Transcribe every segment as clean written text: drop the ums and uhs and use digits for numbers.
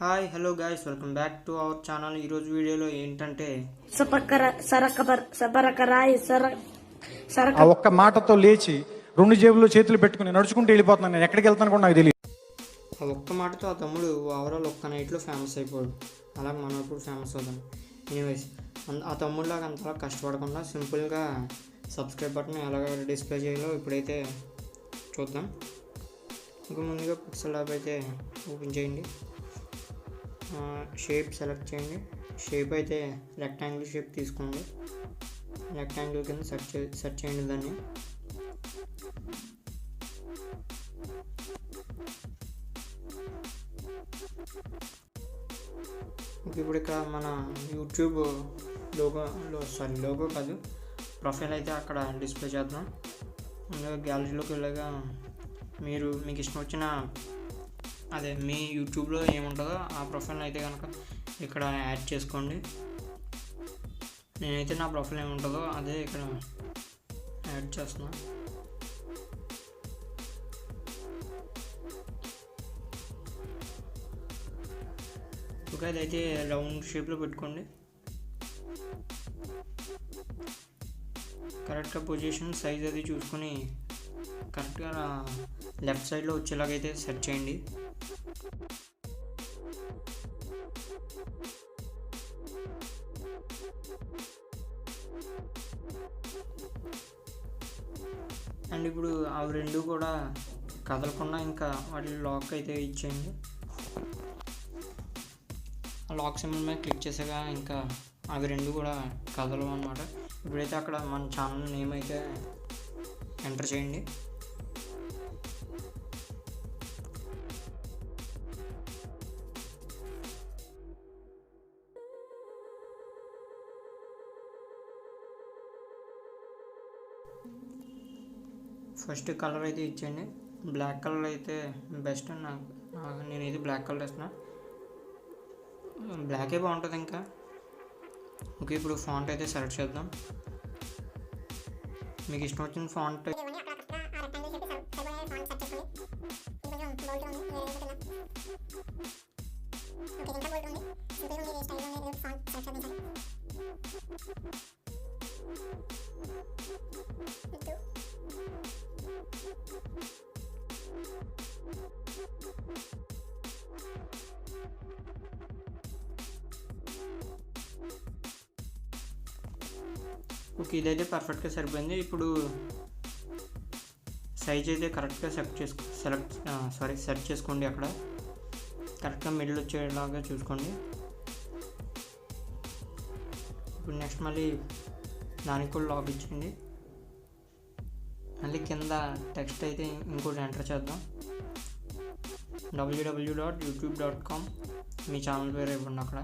Hi hello guys, welcome back to our channel. ఈరోజు వీడియోలో ఏంటంటే ఆ ఒక్క మాటతో లేచి రెండు జేబుల్లో చేతులు పెట్టుకుని నడుచుకుంటూ వెళ్ళిపోతున్నాను. నేను ఎక్కడికి వెళ్తాను కూడా నాకు తెలియదు. ఆ ఒక్క మాటతో ఆ తమ్ముడు ఓవరాల్ ఒక్క నైట్లో ఫేమస్ అయిపోయాడు. అలాగే మనం ఇప్పుడు ఫేమస్ అవుతాం. ఎనీవేస్, ఆ తమ్ముడిలాగా అంతలా కష్టపడకుండా సింపుల్గా సబ్స్క్రైబ్ బటన్ ఎలాగ డిస్ప్లే చేయాలో ఇప్పుడైతే చూద్దాం. ఇంకా ముందుగా పిక్సెల్ ల్యాబ్ అయితే ఓపెన్ చేయండి. షేప్ సెలెక్ట్ చేయండి. షేప్ అయితే రెక్టాంగిల్ షేప్ తీసుకోండి. రెక్టాంగిల్ కింద సెట్ చేయండి దాన్ని. ఇప్పుడు ఇక్కడ మన యూట్యూబ్ లోగో కాదు, ప్రొఫైల్ అయితే అక్కడ డిస్ప్లే చేద్దాం. ముందుగా గ్యాలరీలోకి వెళ్ళగా మీకు ఇష్టం వచ్చిన మీ యూట్యూబ్లో ఏముంటుందో ఆ ప్రొఫైల్ అయితే కనుక ఇక్కడ యాడ్ చేసుకోండి. నేనైతే నా ప్రొఫైల్ ఏముంటుందో అదే ఇక్కడ యాడ్ చేస్తున్నాను. ఓకే, అదైతే రౌండ్ షేప్లో పెట్టుకోండి. కరెక్ట్గా పొజిషన్ సైజ్ అది చూసుకొని కరెక్ట్గా లెఫ్ట్ సైడ్లో వచ్చేలాగైతే సెట్ చేయండి. అండ్ ఇప్పుడు అవి రెండు కూడా కదలకుండా ఇంకా వాటి లాక్ అయితే ఇచ్చేయండి. లాక్ సింబల్ మీద క్లిక్ చేసాక ఇంకా అవి రెండు కూడా కదలవు అన్నమాట. ఇప్పుడైతే అక్కడ మన ఛానల్ నేమ్ అయితే ఎంటర్ చేయండి. ఫస్ట్ కలర్ అయితే ఇచ్చేయండి. బ్లాక్ కలర్ అయితే బెస్ట్. నేనైతే బ్లాక్ కలర్ వేస్తున్నా. బ్లాకే బాగుంటుంది ఇంకా. ఓకే, ఇప్పుడు ఫాంట్ అయితే సెలెక్ట్ చేద్దాం. మీకు ఇష్టం వచ్చిన ఫాంట్ ఓకే, ఇదైతే పర్ఫెక్ట్గా సరిపోయింది. ఇప్పుడు సైజ్ అయితే కరెక్ట్గా సెట్ చేసుకోండి. అక్కడ కరెక్ట్గా మిడిల్ వచ్చేలాగా చూసుకోండి. ఇప్పుడు నెక్స్ట్ మళ్ళీ దానికి కూడా లాక్ ఇచ్చేయండి. మళ్ళీ కింద టెక్స్ట్ అయితే ఇంకోటి ఎంటర్ చేద్దాం. www.youtube.com మీ ఛానల్ పేరు ఇవ్వండి అక్కడ.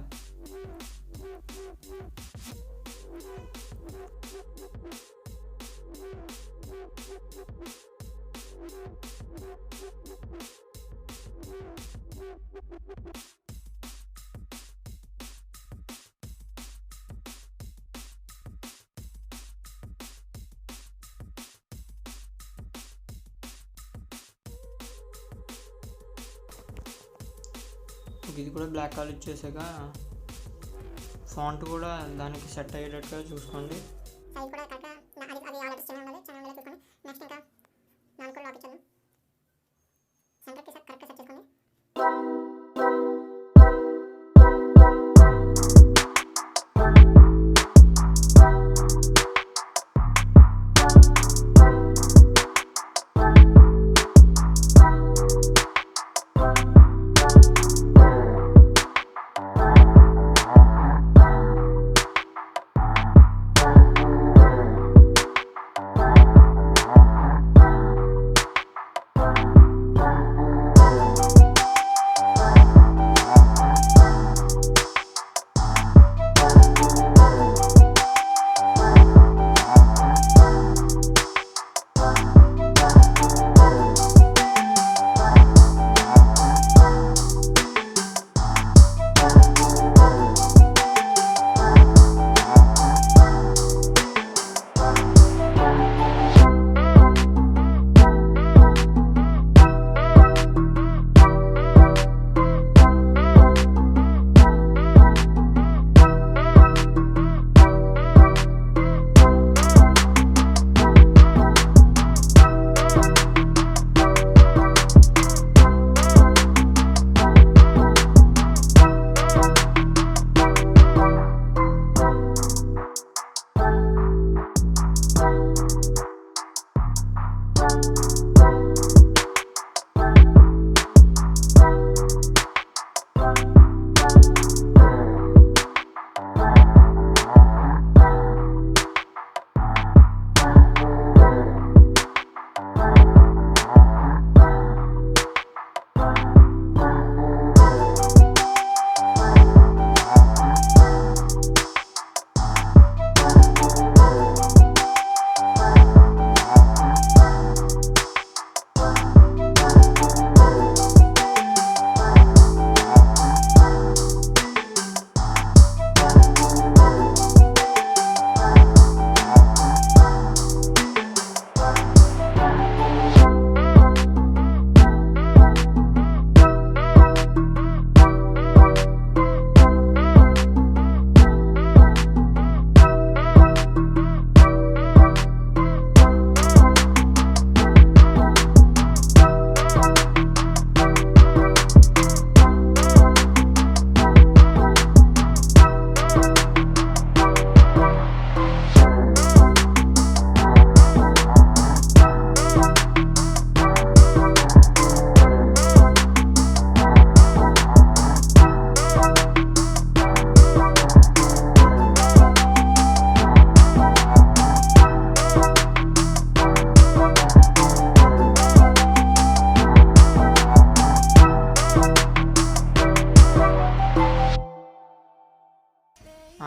ఇది కూడా బ్లాక్ కలర్ ఇచ్చేసాక ఫాంట్ కూడా దానికి సెట్ అయ్యేటట్టుగా చూసుకోండి.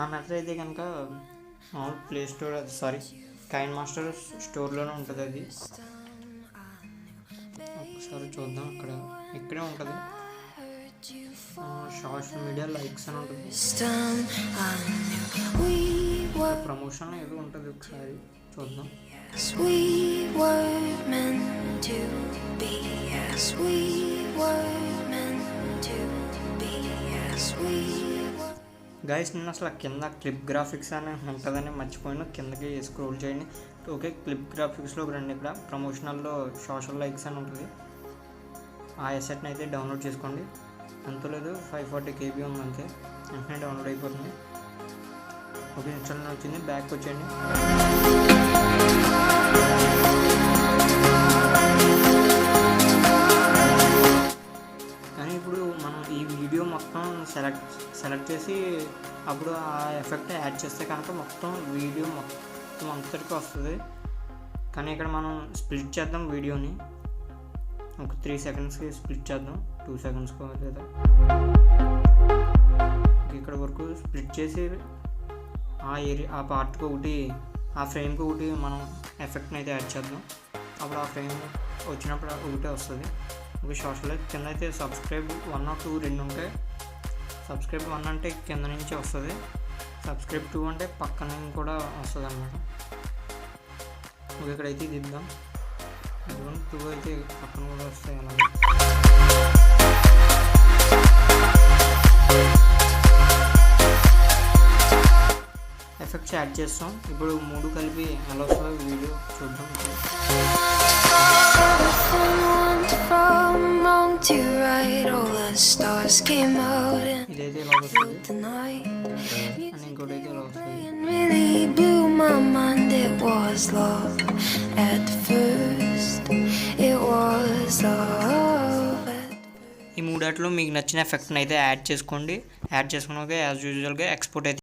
ఆ మెథడ్ అయితే కనుక మామూలు ప్లే స్టోర్ కైన్ మాస్టర్ స్టోర్లోనే ఉంటుంది అది. ఒకసారి చూద్దాం, ఇక్కడే ఉంటుంది. సోషల్ మీడియా లైక్స్ అని ఉంటుంది, ప్రమోషన్ ఏదో ఉంటుంది, ఒకసారి చూద్దాం. గైస్ నేను అసలు కింద క్లిప్ గ్రాఫిక్స్ అని ఉంటుందని మర్చిపోయాను, కిందకి స్క్రోల్ చేయండి. ఓకే, క్లిప్ గ్రాఫిక్స్లోకి రండి. ఇక్కడ ప్రమోషనల్లో సోషల్ లైక్స్ అని ఉంటుంది, ఆ ఎసెట్ని అయితే డౌన్లోడ్ చేసుకోండి. ఎంతో లేదు, 540 KB ఉంది అంతే, వెంటనే డౌన్లోడ్ అయిపోతుంది. ఓకే, ఇన్స్టాల్ వచ్చింది, బ్యాక్ వచ్చేయండి. కానీ ఇప్పుడు మనం ఈ వీడియో మొత్తం సెలెక్ట్ చేసి అప్పుడు ఆ ఎఫెక్ట్ యాడ్ చేస్తే కనుక మొత్తం వీడియో మొత్తం అంతటికి వస్తుంది. కానీ ఇక్కడ మనం స్ప్లిట్ చేద్దాం వీడియోని, ఒక 3 సెకండ్స్కి స్ప్లిట్ చేద్దాం, 2 సెకండ్స్కో లేదా ఇక్కడ వరకు స్ప్లిట్ చేసి ఆ పార్ట్కి ఒకటి, ఆ ఫ్రేమ్కి ఒకటి మనం ఎఫెక్ట్ని అయితే యాడ్ చేద్దాం. అప్పుడు ఆ ఫ్రేమ్ వచ్చినప్పుడు ఒకటే వస్తుంది. ఒక సోషల్ కింద అయితే సబ్స్క్రైబ్ 1 or 2 2 ఉంటాయి. సబ్స్క్రైబ్ 1 అంటే కింద నుంచి వస్తుంది, సబ్స్క్రైబ్ 2 అంటే పక్కన కూడా వస్తుంది అన్నమాట. ఓకే, ఇక్కడైతే ఇది ఇద్దాం, 2 అయితే పక్కన కూడా వస్తాయి. అలాగే ఎఫెక్ట్స్ యాడ్ చేస్తాం. ఇప్పుడు 3 కలిపి ఎలా వస్తుందో వీడియో చూద్దాం. ఇదైతే ఎలా వస్తుంది అని ఇంకోటి అయితే ఎలా వస్తుంది. ఈ 3 మీకు నచ్చిన ఎఫెక్ట్ని అయితే యాడ్ చేసుకోండి. యాడ్ చేసుకున్నాక యాజ్ యూజువల్గా ఎక్స్పోర్ట్ అయితే